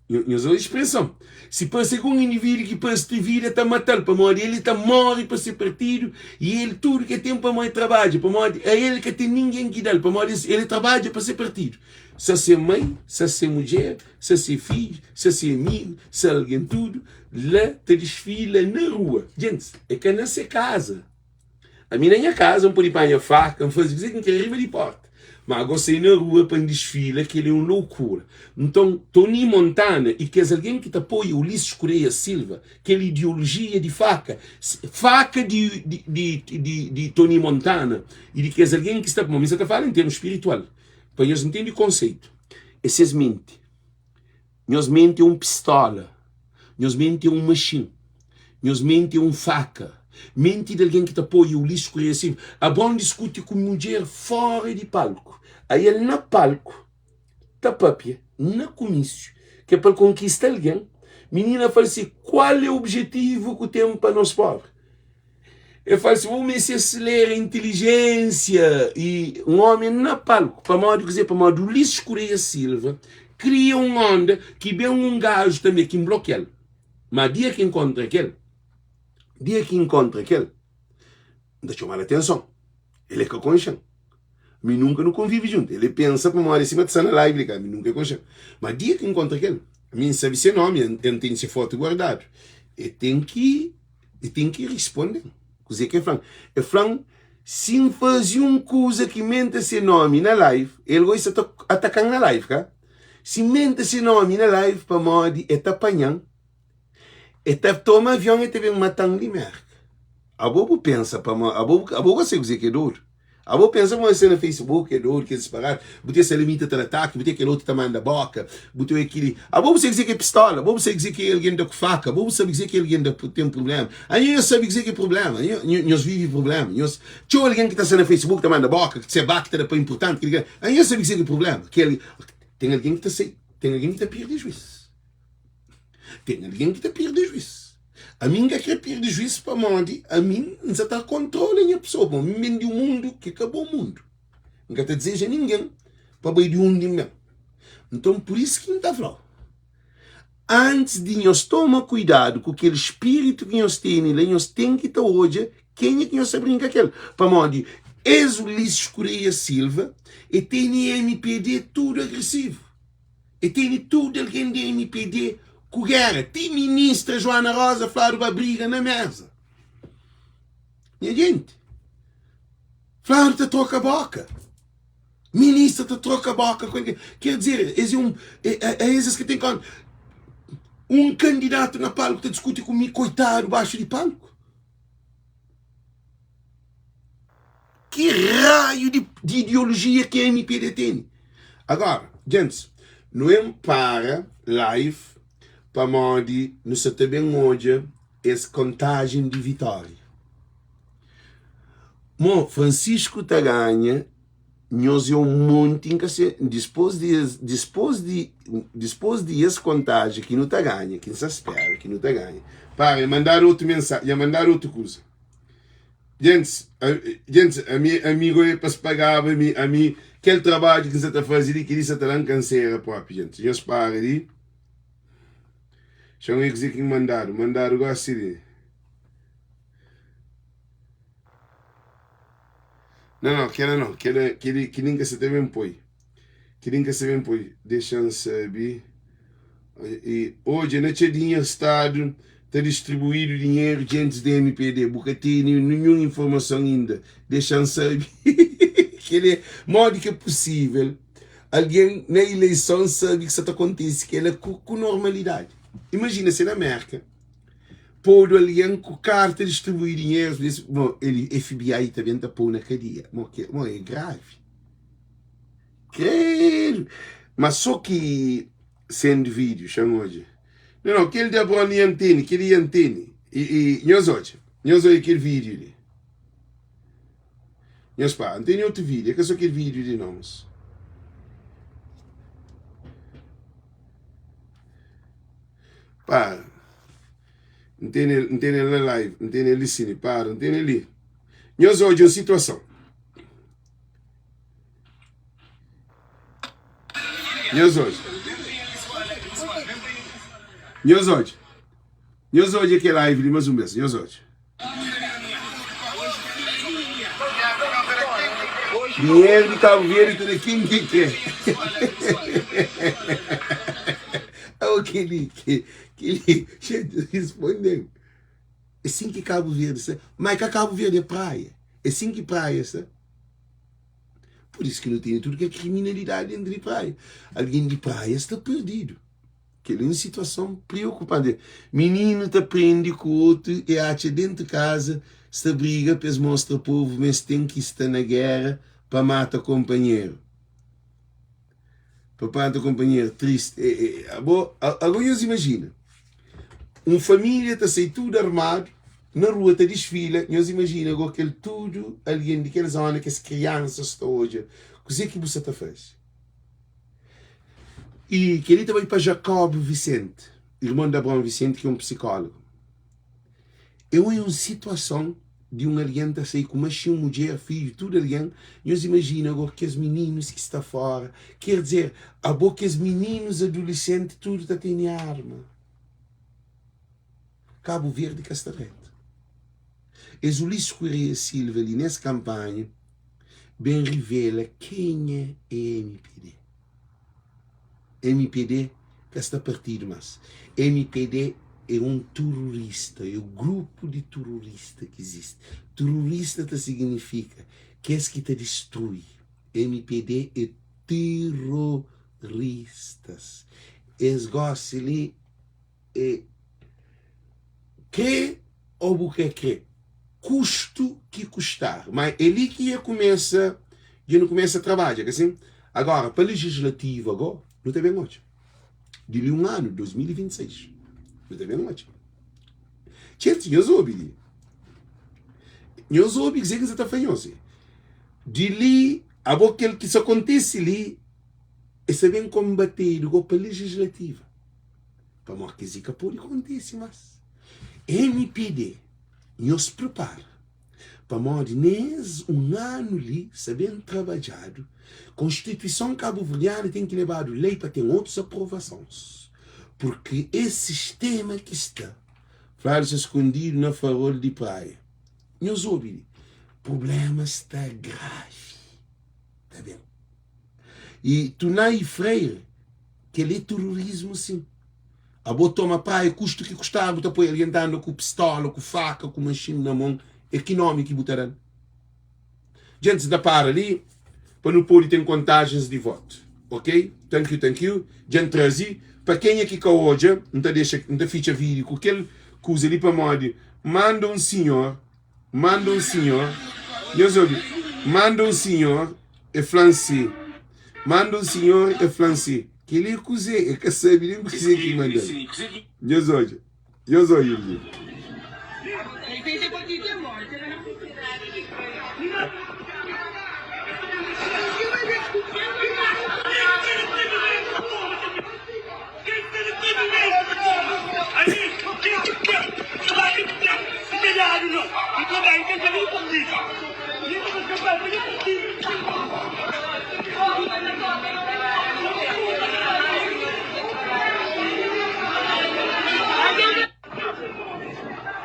Eu uso a expressão. Se passe um indivíduo que passe treviro está matar para morrer, ele está morre para ser partido e ele tudo que tem para morrer trabalha para morrer é ele que tem ninguém que dá para morrer ele trabalha para ser partido. Se ser mãe, se ser mulher, se ser filho, se ser amigo, se alguém tudo lá te desfila na rua. Gente, é que não se casa. A minha casa, pode ir para a faca, fazer que arriba de porta. Mas agora sair na rua para um desfile, que ele é uma loucura. Então, Tony Montana, e que é alguém que te apoia, Ulisses Correia Silva, aquela ideologia de faca de Tony Montana, e de que é alguém que está, mas você está falando em termos espiritual, para nós entender o conceito. Esses mente. Nós mente é uma pistola, nós mente é um machine, nós mente é uma faca. Mente de alguém que te apoia, o Ulisses Correia Silva. A bom discute com mulher fora de palco. Aí ele na palco, tá papia, na comício, que é para conquistar alguém. Menina fala assim, qual é o objetivo que temos para nós pobres? Eu falo assim, vamos se acelerar a inteligência. E um homem na palco, para modo dizer, para modo Ulisses Correia Silva, cria uma onda que bem um gajo também que bloqueia ele. Mas dia que encontra aquele, não chamar a atenção. Ele é que concha. Me nunca não convive junto. Ele pensa para uma hora em cima de estar na live, me nunca concha. Mas dia que encontra aquele, a mim sabe seu nome, ele tem essa foto guardado. E tem que responder. Coisa que é franco. Se fazer uma coisa que mente seu nome na live, ele vai estar atacando na live, cara. Se mente seu nome na live, para modo é apanhando. E toma avião e te vem matando de merda. A bobo pensa, a bobo você dizer que é duro. A vou pensar você no Facebook, no outro que disparar, botei essa limita de ataque, botei aquele outro tamanho da boca, botei aquele. A vou você dizer que é pistola, vou você dizer que é alguém da faca, vou você dizer que é alguém da tem um problema. Aí eu sei dizer que é problema, nós vivemos problema. Tinha alguém que está sendo no Facebook tamanho da boca, que se bate que é importante, aí eu sei dizer que é problema. Tem alguém que está a perder juízo. Tem alguém que está a perder juízo. A mim que quer perder juízo para onde? A mim não está controlando a pessoa. A mim vem de um mundo que acabou o mundo. Não quer dizer a ninguém para bem de um de mim. Então por isso que não está falando. Antes de nós tomar cuidado com aquele espírito que nós temos, nós temos que estar hoje, quem é que nós sabemos que aquele? Para onde? És o Ulisses Correia Silva e tem MPD tudo agressivo. E tem tudo alguém de MPD com guerra. Tem ministra Joana Rosa falar uma briga na mesa. Minha gente. Falar te troca a boca. Ministra te troca a boca. Quer dizer, é esses que tem um candidato na palco que discute comigo, coitado, baixo de palco. Que raio de ideologia que a MPD tem? Agora, gente, não é para live para onde não se tem bem hoje essa contagem de vitória. Mo Francisco Taganha nós é muito depois de essa contagem que não Taganha, que não se espera, que não Taganha. Para mandar outra mensagem, mandar outra coisa. Gente, a minha amigo é para se pagar a mim, aquele trabalho que você está fazendo, que ele está dando câncer próprio, gente. Eu espero ali. Deixa eu dizer que mandaram gosto de. Não, que ninguém se deve impor. Que ninguém se deve impor. Deixa-me saber. E hoje, não tinha dinheiro Estado, está distribuído dinheiro antes da MPD, porque tem nenhuma informação ainda. Deixa-me saber. Que ele é modo que é possível. Alguém na eleição sabe que isso acontece, que ela é com normalidade. Imagina se na América, pôr alguém com carta distribuir dinheiro, ele FBI também está pôr na cadeia. É grave. Quero. Mas só que sendo vídeo, chama hoje. Não, que ele dá para a antena, que ele antene. E nós hoje aquele vídeo ali. Nós pá, não tem outro vídeo, é que só aquele vídeo de nós. Pá, não tem na live, não tem ali cine, para, não tem ali. Nós hoje uma situação. Nós hoje aqui live de mais um mês, nós hoje. Dinheiro de Cabo Verde, tudo quem quer. Aquele respondendo. É assim que Cabo Verde, sabe? Mas que Cabo Verde é praia. É assim que praia, sabe? Por isso que não tem tudo que é criminalidade dentro de praia. Alguém de praia está perdido. Que é uma situação preocupante. Menino te prende com o outro e acha dentro de casa, se briga, para mostrar ao povo, mas tem que estar na guerra para matar o companheiro. Para matar o companheiro, triste. Agora você imagina, uma família está sem tudo armado, na rua está desfila, nós imagina agora aquele tudo, alguém daquela zona que as crianças estão hoje, o que você está fazendo? E queria também para Jacob Vicente, irmão de Abraão Vicente, que é um psicólogo. Eu em uma situação de um alguém a sair com uma mulher, filho, tudo alguém, nós imaginamos agora que os meninos que estão fora, quer dizer, a boca que os meninos adolescentes, tudo está tendo arma. Cabo Verde que está reto. És Ulisses Correia Silva ali nessa campanha, bem revela quem é a MPD. MPD que está partido, mas MPD é um terrorista, é o grupo de terrorista que existe. Terrorista significa que é que te destrói. MPD é terroristas. Eles gostam de crer ou buquê crer. custo que custar. Mas ele que já não começa a trabalhar, assim. Agora, para a legislativa, agora, não tem bem hoje. De um ano, 2026. Não tem bem hoje. Gente, eu ouvi dizer que você está fazendo. De ali, a boca que isso acontece ali, é saber combater para a legislativa. Para morrer que zica pode acontecer, mas MPD, nos prepara para morrer nesse um ano ali, sabendo trabalhado, Constituição cabo-verdiana tem que levar lei para ter outras aprovações. Porque esse sistema que está, flores escondido na farol de praia, nos ouve, o problema está grave. Está bem? E tu não é freire, que ele é terrorismo, sim. A botar uma praia, custo que custava, tu põe ele andando com pistola, com faca, com machine na mão, econômico que botarão. Gente, da para ali, para não pôr ter contagens de voto. Ok? Thank you. Gente, trazi. Para quem é que hoje, não te ficha vídeo, com aquele coisa ali para moda, manda um senhor, é francês. Manda um senhor é francês. Que ele é que sabe, ele cozinha que manda. Eu sou ele.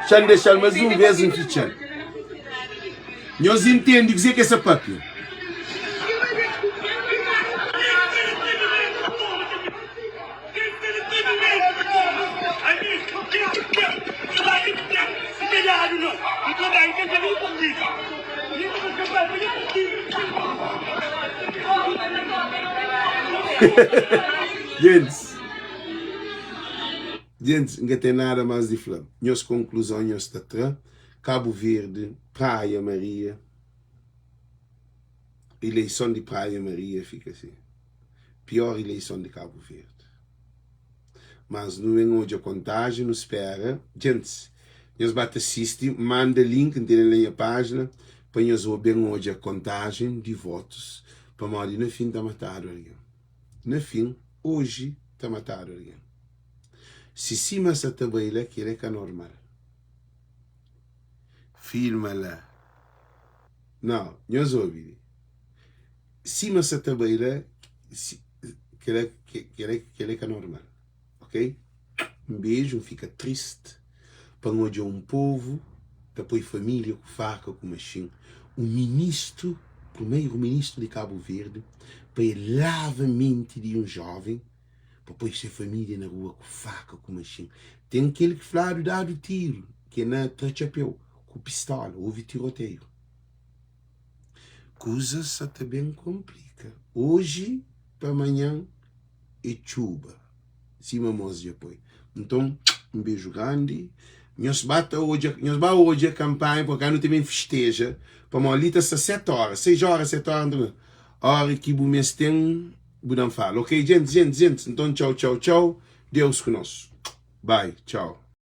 Já deixar mais uma vez em fichar. Nós entendemos dizer que essa papel. Gente, não tem nada mais de falar. Minhas conclusões estão atrás. Cabo Verde, Praia Maria. Eleição de Praia Maria fica assim. Pior eleição de Cabo Verde. Mas não é hoje a contagem, não espera. Gente, nós assistir, manda link na página para nós ver hoje a contagem de votos. Para morrer no fim está matado alguém. No fim, hoje está matado alguém. Se cima essa tabela, que é normal. Filma lá. Não, nós ouvimos. Cima essa tabela, que é normal. Ok? Um beijo, fica triste. Para onde um povo, depois família com faca, com machine. O ministro, primeiro-ministro de Cabo Verde, para ele lava a mente de um jovem, para depois ser família na rua com faca, com machine. Tem aquele que falaram dado tiro, que é na Trachapéu, com pistola, houve tiroteio. Coisas até bem complica. Hoje, para amanhã, é chuva. Cima mãos de apoio. Então, um beijo grande. Nós vamos hoje a campanha, porque não também festeja. Para uma lita 7 horas, 6 horas, 7 horas. Hora que o mês tem, não fala. Ok, gente. Então, tchau. Deus conosco. Bye, tchau.